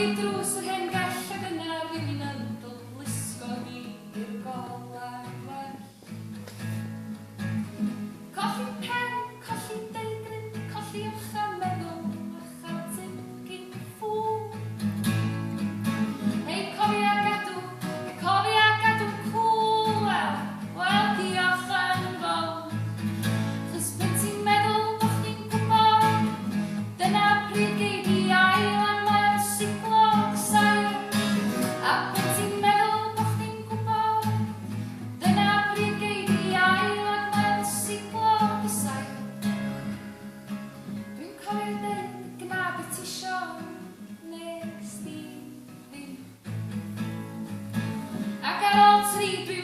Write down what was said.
Colli drws yr hen gell ag yna rhywun yn dod lusgo ni i'r golau well. Colli pen, colli deigrin, colli ucha meddwl, ucha tygin ffwl. Hei cofia gadw cŵl, wel diolch yn fawr. Chos pan ti'n meddwl bo' chdi'n gwybod, dyna pryd gei di ail am mewn siglog sail. A pan ti'n meddwl bo' chdi'n gwybod, dyna pryd gei di ail am mewn siglog sail. Dwi'n cofio deud gna beth isio, nes di ddim. Ac ar ôl 3